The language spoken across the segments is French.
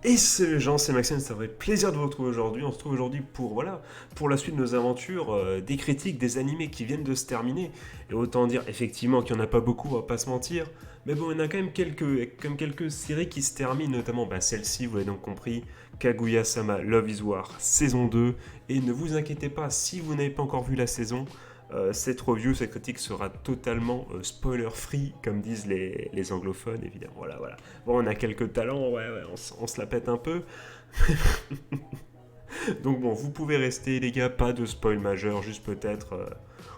Et c'est Jean, c'est Maxime, c'est un vrai plaisir de vous retrouver aujourd'hui. On se trouve aujourd'hui pour, voilà, pour la suite de nos aventures, des critiques, des animés qui viennent de se terminer. Et autant dire effectivement qu'il n'y en a pas beaucoup, on va pas se mentir. Mais bon, il y en a quand même quelques séries qui se terminent, notamment celle-ci, vous l'avez donc compris, Kaguya-sama Love is War saison 2. Et ne vous inquiétez pas, si vous n'avez pas encore vu la saison, cette review, cette critique sera totalement spoiler-free, comme disent les anglophones, évidemment. Voilà, voilà. Bon, on a quelques talents, ouais, on se la pète un peu. Donc bon, vous pouvez rester, les gars, pas de spoil majeur, juste peut-être,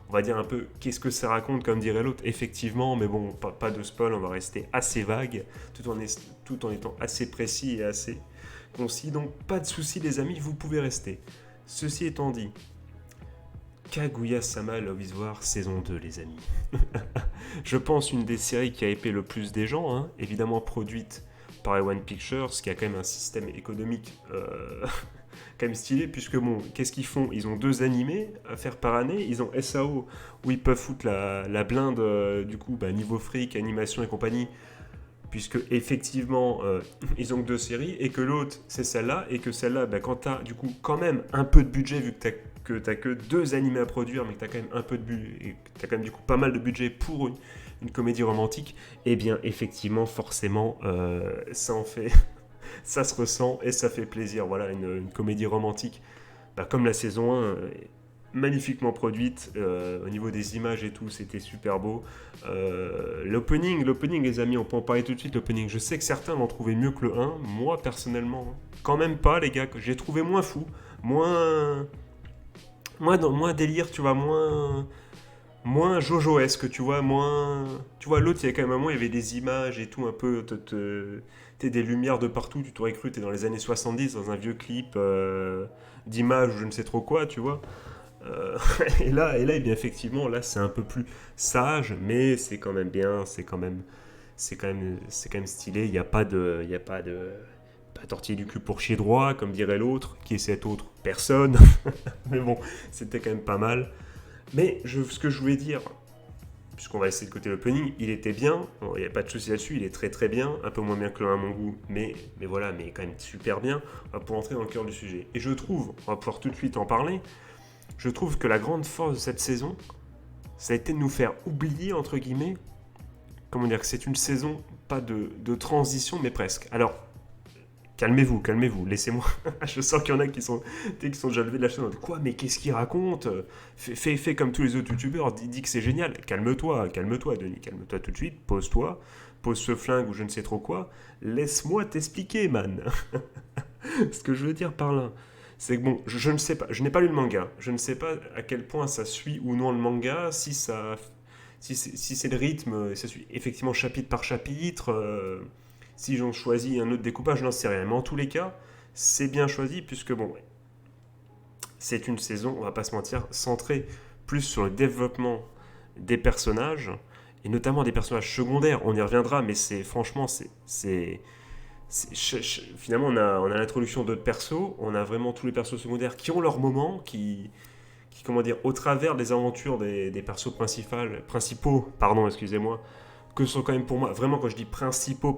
on va dire un peu qu'est-ce que ça raconte, comme dirait l'autre, effectivement, mais bon, pas de spoil, on va rester assez vague, tout en étant assez précis et assez concis. Donc pas de soucis, les amis, vous pouvez rester. Ceci étant dit, Kaguya-sama Love is War saison 2, les amis. Je pense une des séries qui a épais le plus des gens, hein, évidemment produite par One Pictures, qui a quand même un système économique quand même stylé, puisque bon, qu'est-ce qu'ils font? Ils ont 2 animés à faire par année, ils ont SAO, où ils peuvent foutre la blinde, du coup, niveau fric, animation et compagnie, puisque effectivement, ils ont que 2 séries, et que l'autre, c'est celle-là, et que celle-là, quand t'as du coup quand même un peu de budget, vu que t'as que 2 animés à produire, mais que t'as quand même un peu de budget, et que t'as quand même du coup pas mal de budget pour une comédie romantique, eh bien effectivement, forcément, ça en fait, ça se ressent et ça fait plaisir. Voilà, une comédie romantique, comme la saison 1, magnifiquement produite, au niveau des images et tout, c'était super beau. L'opening, les amis, on peut en parler tout de suite. L'opening, je sais que certains l'ont trouvé mieux que le 1, moi personnellement, quand même pas, les gars, que j'ai trouvé moins fou, moins, moins délire, tu vois, moins Jojo-esque, tu vois, moins... Tu vois, l'autre, il y a quand même un moment, il y avait des images et tout, un peu... T'es des lumières de partout, tu t'aurais cru, t'es dans les années 70, dans un vieux clip d'images ou je ne sais trop quoi, tu vois. Euh, et là, eh bien, effectivement, là, c'est un peu plus sage, mais c'est quand même bien, c'est quand même stylé. Il y a pas tortiller du cul pour chier droit, comme dirait l'autre, qui est cet autre personne. Mais bon, c'était quand même pas mal. Mais ce que je voulais dire, puisqu'on va laisser de côté l'opening, il était bien, il n'y a pas de souci là-dessus, il est très très bien, un peu moins bien que le 1 à mon goût, mais voilà, mais quand même super bien, pour entrer dans le cœur du sujet. Et je trouve, on va pouvoir tout de suite en parler, je trouve que la grande force de cette saison, ça a été de nous faire oublier, entre guillemets, comment dire, que c'est une saison, pas de transition, mais presque. Alors, calmez-vous, calmez-vous, laissez-moi. Je sens qu'il y en a qui sont déjà levés de la chaîne. Quoi, mais qu'est-ce qu'il raconte? Fais comme tous les autres youtubeurs, dis que c'est génial. Calme-toi, calme-toi, Denis, calme-toi tout de suite, pose-toi, pose ce flingue ou je ne sais trop quoi. Laisse-moi t'expliquer, man. Ce que je veux dire par là, c'est que bon, je ne sais pas, je n'ai pas lu le manga, je ne sais pas à quel point ça suit ou non le manga, si c'est le rythme, ça suit effectivement chapitre par chapitre, si j'en choisis un autre découpage, je n'en sais rien. Mais en tous les cas, c'est bien choisi puisque bon, c'est une saison, on va pas se mentir, centrée plus sur le développement des personnages et notamment des personnages secondaires. On y reviendra, mais c'est franchement, finalement, on a l'introduction d'autres persos, on a vraiment tous les persos secondaires qui ont leur moment, comment dire, au travers des aventures des persos principaux, pardon, excusez-moi, que sont quand même pour moi, vraiment quand je dis principaux,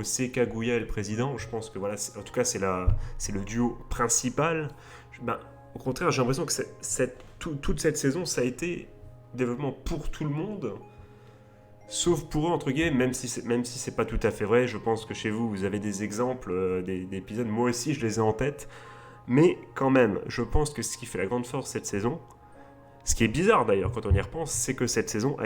c'est Kaguya et le président, je pense que voilà, en tout cas c'est le duo principal. Au contraire, j'ai l'impression que toute cette saison, ça a été développement pour tout le monde, sauf pour eux, entre guillemets, même si c'est pas tout à fait vrai, je pense que chez vous, vous avez des exemples d'épisodes, moi aussi je les ai en tête, mais quand même, je pense que ce qui fait la grande force cette saison, ce qui est bizarre d'ailleurs quand on y repense, c'est que cette saison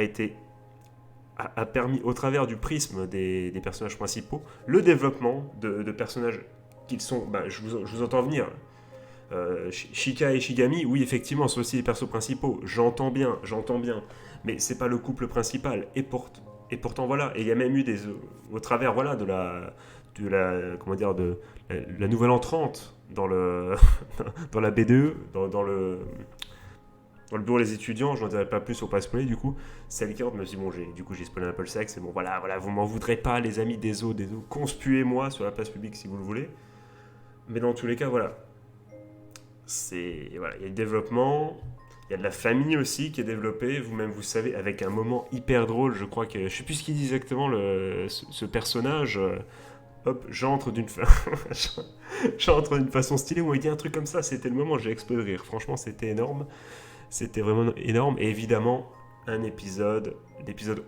a permis, au travers du prisme des personnages principaux, le développement de personnages qu'ils sont, je vous entends venir, Shika et Shigami, oui, effectivement, sont aussi les persos principaux. J'entends bien. Mais c'est pas le couple principal. Et pourtant, voilà. Et il y a même eu au travers, voilà, comment dire, de la nouvelle entrante dans dans la BDE, dans le bureau des étudiants, je n'en dirai pas plus au pas spoiler, du coup, celle qui rentre me dit, bon, j'ai spoilé un peu le sexe, et bon, voilà, vous m'en voudrez pas, les amis des os, conspuez-moi sur la place publique si vous le voulez. Mais dans tous les cas, voilà, voilà, il y a le développement, il y a de la famille aussi qui est développée, vous-même vous savez, avec un moment hyper drôle, je crois que, je sais plus ce qu'il dit exactement, ce personnage, hop, j'entre d'une j'entre d'une façon stylée, où il dit un truc comme ça, c'était le moment où j'ai explosé de rire. Franchement, c'était énorme. C'était vraiment énorme. Et évidemment, l'épisode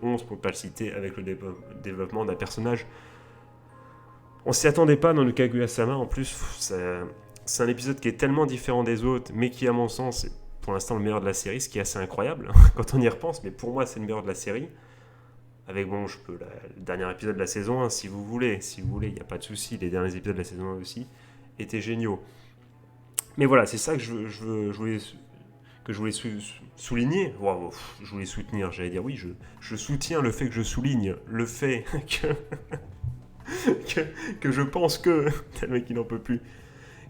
11, pour ne pas le citer, avec le développement d'un personnage. On s'y attendait pas dans le Kaguya-sama. En plus, c'est un épisode qui est tellement différent des autres, mais qui, à mon sens, est pour l'instant le meilleur de la série, ce qui est assez incroyable quand on y repense. Mais pour moi, c'est le meilleur de la série. Avec, bon, le dernier épisode de la saison 1, si vous voulez, il n'y a pas de souci. Les derniers épisodes de la saison 1 aussi étaient géniaux. Mais voilà, c'est ça que je voulais souligner. Wow, je voulais soutenir, j'allais dire oui, je soutiens le fait que je souligne le fait que je pense que, tel mec qui n'en peut plus,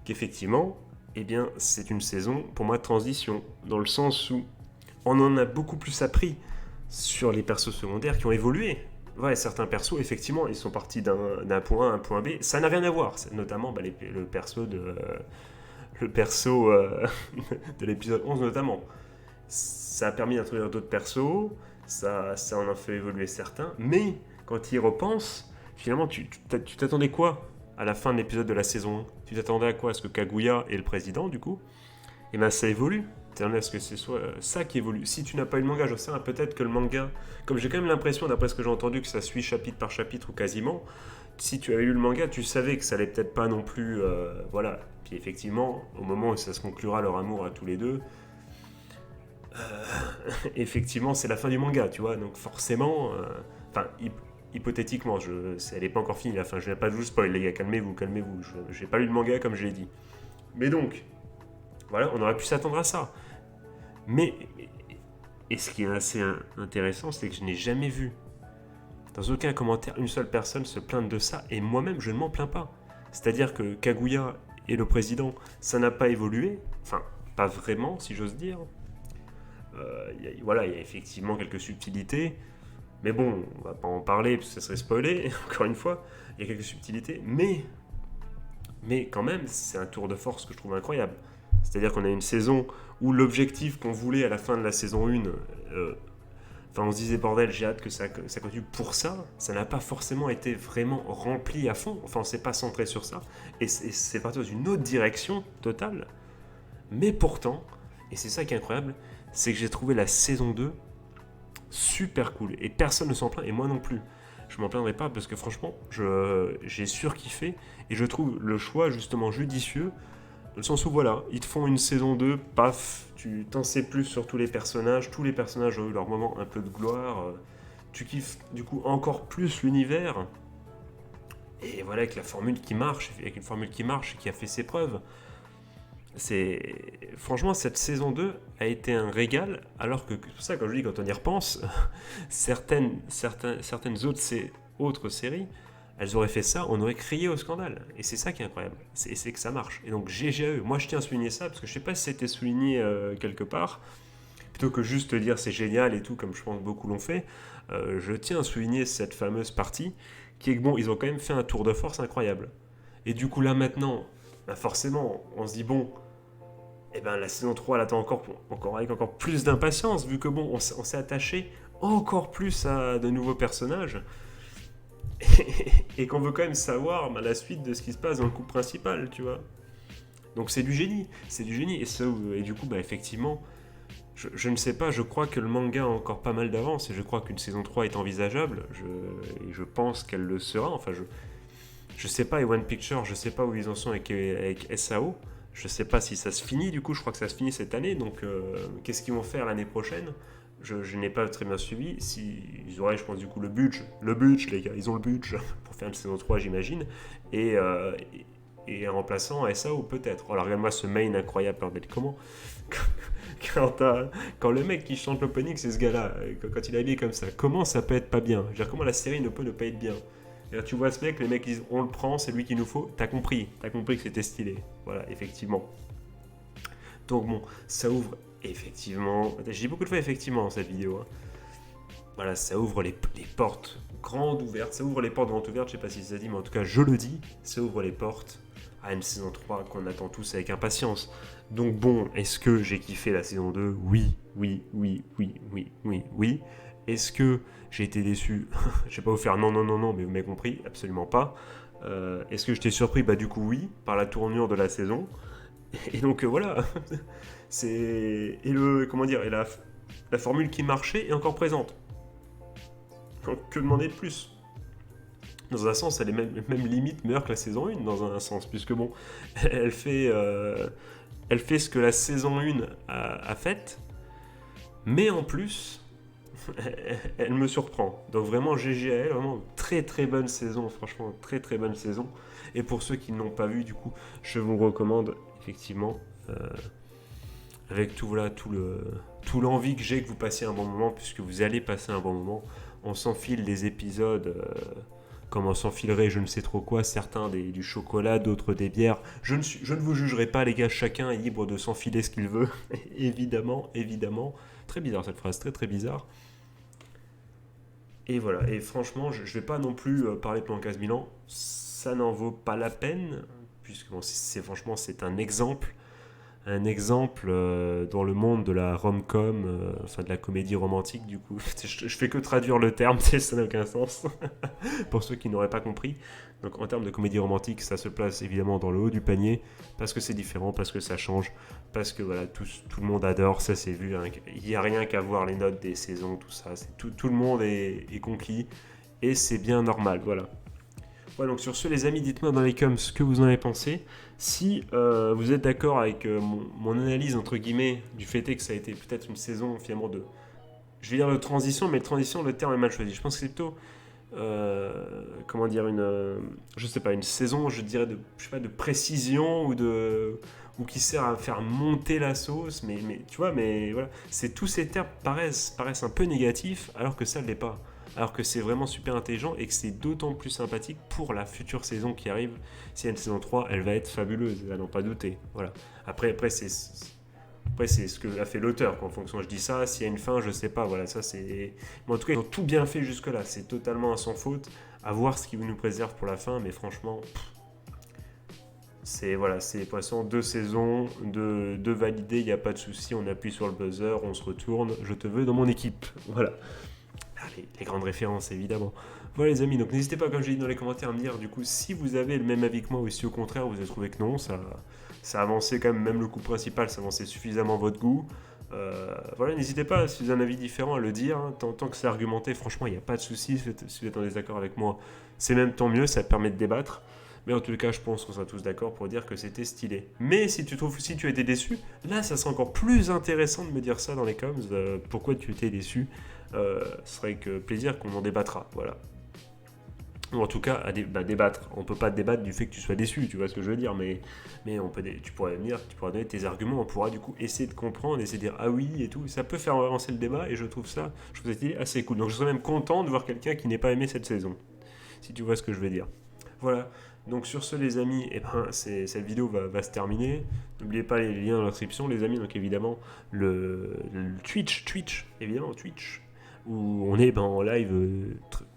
qu'effectivement, eh bien, c'est une saison, pour moi, de transition, dans le sens où on en a beaucoup plus appris sur les persos secondaires qui ont évolué. Ouais, certains persos, effectivement, ils sont partis d'un point A à un point B. Ça n'a rien à voir, notamment le perso de l'épisode 11 notamment. Ça a permis d'introduire d'autres persos, ça en a fait évoluer certains, mais quand tu y repenses, finalement, tu t'attendais quoi à la fin de l'épisode de la saison 1? Tu t'attendais à quoi? À ce que Kaguya est le président, du coup? Et bien, ça évolue. T'attendais à ce que ce soit ça qui évolue. Si tu n'as pas eu le manga, je sais, peut-être que le manga, comme j'ai quand même l'impression, d'après ce que j'ai entendu, que ça suit chapitre par chapitre ou quasiment, si tu avais lu le manga, tu savais que ça allait peut-être pas non plus... voilà. Puis effectivement, au moment où ça se conclura leur amour à tous les deux, effectivement, c'est la fin du manga, tu vois. Donc forcément... hypothétiquement, elle n'est pas encore finie la fin. Je ne vais pas vous spoil, les gars, calmez-vous. Je n'ai pas lu le manga comme je l'ai dit. Mais donc, voilà, on aurait pu s'attendre à ça. Mais, et ce qui est assez intéressant, c'est que je n'ai jamais vu, dans aucun commentaire, une seule personne se plaindre de ça, et moi-même, je ne m'en plains pas. C'est-à-dire que Kaguya et le président, ça n'a pas évolué, enfin, pas vraiment, si j'ose dire. Il y a effectivement quelques subtilités, mais bon, on va pas en parler, parce que ça serait spoilé, encore une fois, il y a quelques subtilités, mais quand même, c'est un tour de force que je trouve incroyable. C'est-à-dire qu'on a une saison où l'objectif qu'on voulait à la fin de la saison 1, on se disait bordel, j'ai hâte que ça continue pour ça. Ça n'a pas forcément été vraiment rempli à fond. Enfin, on s'est pas centré sur ça. Et c'est parti dans une autre direction totale. Mais pourtant, et c'est ça qui est incroyable, c'est que j'ai trouvé la saison 2 super cool. Et personne ne s'en plaint, et moi non plus. Je m'en plaindrai pas parce que franchement, j'ai surkiffé. Et je trouve le choix justement judicieux. Dans le sens où voilà, ils te font une saison 2, paf, tu t'en sais plus sur tous les personnages ont eu leur moment un peu de gloire, tu kiffes du coup encore plus l'univers, et voilà, avec une formule qui marche, et qui a fait ses preuves. Franchement, cette saison 2 a été un régal, alors que, c'est pour ça, quand je dis, quand on y repense, certaines autres séries, elles auraient fait ça, on aurait crié au scandale. Et c'est ça qui est incroyable. C'est que ça marche. Et donc GG à eux. Moi, je tiens à souligner ça, parce que je sais pas si c'était souligné quelque part. Plutôt que juste dire c'est génial et tout, comme je pense que beaucoup l'ont fait, je tiens à souligner cette fameuse partie, qui est que bon, ils ont quand même fait un tour de force incroyable. Et du coup, là, maintenant, forcément, on se dit bon, eh ben, la saison 3, elle attend encore avec encore plus d'impatience, vu que bon, on s'est attaché encore plus à de nouveaux personnages. Et qu'on veut quand même savoir la suite de ce qui se passe dans le couple principal, tu vois. Donc c'est du génie. Et du coup, effectivement, je ne sais pas, je crois que le manga a encore pas mal d'avance, et je crois qu'une saison 3 est envisageable, et je pense qu'elle le sera. Enfin, je sais pas, et One Picture, je sais pas où ils en sont avec SAO, je sais pas si ça se finit, du coup, je crois que ça se finit cette année, donc qu'est-ce qu'ils vont faire l'année prochaine? Je n'ai pas très bien suivi. Ils auraient, je pense, du coup, le budget, les gars, ils ont le budget pour faire une saison 3, j'imagine. Et un remplaçant à SAO, peut-être. Alors, regarde-moi ce main incroyable, bordel. Comment quand le mec qui chante l'opening, c'est ce gars-là, quand il est habillé comme ça, comment ça peut être pas bien? Je veux dire, comment la série ne peut ne pas être bien? Tu vois ce mec, les mecs disent on le prend, c'est lui qu'il nous faut. T'as compris que c'était stylé. Voilà, effectivement. Donc bon, ça ouvre effectivement, j'ai dit beaucoup de fois effectivement dans cette vidéo, hein. Voilà, ça ouvre les portes grandes ouvertes, je sais pas si ça dit, mais en tout cas je le dis, ça ouvre les portes à une saison 3 qu'on attend tous avec impatience. Donc bon, est-ce que j'ai kiffé la saison 2? Oui. Est-ce que j'ai été déçu? Je vais pas vous faire non, mais vous m'avez compris, absolument pas. Est-ce que j'étais surpris? Bah du coup oui, par la tournure de la saison. Et donc voilà, comment dire, et la formule qui marchait est encore présente. Donc, que demander de plus? Dans un sens, elle est même limite meilleure que la saison 1 dans un sens, puisque bon, elle fait, euh, elle fait ce que la saison 1 a fait, mais en plus, elle me surprend. Donc vraiment GG à elle, vraiment très très bonne saison, franchement très très bonne saison. Et pour ceux qui ne l'ont pas vu, du coup, je vous le recommande effectivement, avec tout l'envie que j'ai que vous passiez un bon moment, puisque vous allez passer un bon moment. On s'enfile les épisodes, comme on s'enfilerait je ne sais trop quoi, certains du chocolat, d'autres des bières. Je ne vous jugerai pas les gars, chacun est libre de s'enfiler ce qu'il veut, évidemment, évidemment. Très bizarre cette phrase, très très bizarre. Et voilà, et franchement, je ne vais pas non plus parler pendant 15 000 ans, ça n'en vaut pas la peine, puisque bon, franchement c'est un exemple dans le monde de la rom-com, enfin de la comédie romantique du coup. Je fais que traduire le terme, ça n'a aucun sens, pour ceux qui n'auraient pas compris. Donc en termes de comédie romantique, ça se place évidemment dans le haut du panier, parce que c'est différent, parce que ça change, parce que voilà, tout le monde adore, ça c'est vu, hein. Il n'y a rien qu'à voir les notes des saisons, tout ça, tout le monde est conquis, et c'est bien normal, voilà. Ouais, donc sur ce, les amis, dites-moi dans les coms ce que vous en avez pensé. Si vous êtes d'accord avec mon analyse, entre guillemets, du fait est que ça a été peut-être une saison finalement de... Je vais dire de transition, mais transition, le terme est mal choisi. Je pense que c'est plutôt... comment dire, je sais pas, une saison, je dirais, je sais pas, de précision ou qui sert à faire monter la sauce, mais tu vois, mais voilà, tous ces termes paraissent un peu négatifs, alors que ça ne l'est pas. Alors que c'est vraiment super intelligent et que c'est d'autant plus sympathique pour la future saison qui arrive. S'il y a une saison 3, elle va être fabuleuse, à n'en pas douter. Voilà. Après c'est ce que a fait l'auteur, en fonction. Je dis ça, s'il y a une fin, je sais pas. Voilà, ça c'est. Mais en tout cas, ils ont tout bien fait jusque-là. C'est totalement sans faute. À voir ce qu'ils nous préservent pour la fin, mais franchement, c'est voilà, c'est poisson, 2 saisons, de valider, il n'y a pas de souci. On appuie sur le buzzer, on se retourne. Je te veux dans mon équipe. Voilà. Les grandes références, évidemment. Voilà les amis, donc n'hésitez pas, comme j'ai dit dans les commentaires, à me dire du coup si vous avez le même avis que moi ou si au contraire vous avez trouvé que non, ça avançait quand même le coup principal, ça avançait suffisamment votre goût. Voilà, n'hésitez pas, si vous avez un avis différent, à le dire, hein. Tant que c'est argumenté, franchement, il n'y a pas de souci, si vous êtes en désaccord avec moi, c'est même tant mieux, ça permet de débattre. Mais en tout cas, je pense qu'on sera tous d'accord pour dire que c'était stylé. Mais si tu as été déçu, là, ça sera encore plus intéressant de me dire ça dans les coms, pourquoi tu étais déçu. Ce serait avec plaisir qu'on en débattra, voilà. Ou en tout cas, débattre. On peut pas débattre du fait que tu sois déçu, tu vois ce que je veux dire, mais tu pourrais donner tes arguments, on pourra du coup essayer de comprendre, essayer de dire ah oui et tout. Ça peut faire avancer le débat et je trouve ça assez cool. Donc je serais même content de voir quelqu'un qui n'ait pas aimé cette saison, si tu vois ce que je veux dire. Voilà. Donc sur ce les amis, cette vidéo va se terminer. N'oubliez pas les liens dans la description les amis, donc évidemment le Twitch, évidemment Twitch, où on est en live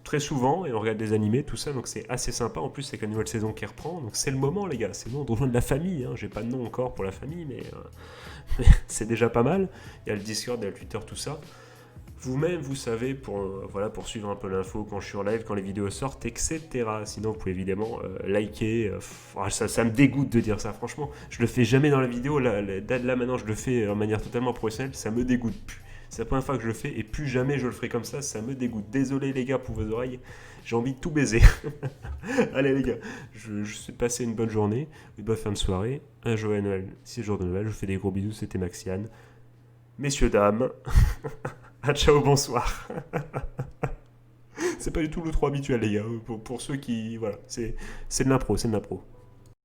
très souvent et on regarde des animés, tout ça, donc c'est assez sympa. En plus, c'est que la nouvelle saison qui reprend, donc c'est le moment, les gars. C'est le moment de rejoindre la famille. Hein. J'ai pas de nom encore pour la famille, mais c'est déjà pas mal. Il y a le Discord, il y a le Twitter, tout ça. Vous-même, vous savez, pour suivre un peu l'info quand je suis en live, quand les vidéos sortent, etc. Sinon, vous pouvez évidemment liker. Ça me dégoûte de dire ça, franchement. Je le fais jamais dans la vidéo. Là maintenant, je le fais en manière totalement professionnelle. Ça me dégoûte plus. C'est la première fois que je le fais et plus jamais je le ferai comme ça me dégoûte. Désolé les gars pour vos oreilles, j'ai envie de tout baiser. Allez les gars, je suis passé une bonne journée, une bonne fin de soirée, un joyeux Noël, 6 jours de Noël, je vous fais des gros bisous, c'était Maxiane. Messieurs, dames, à ciao, bonsoir. C'est pas du tout l'outro habituel les gars, pour ceux qui... Voilà, c'est de l'impro,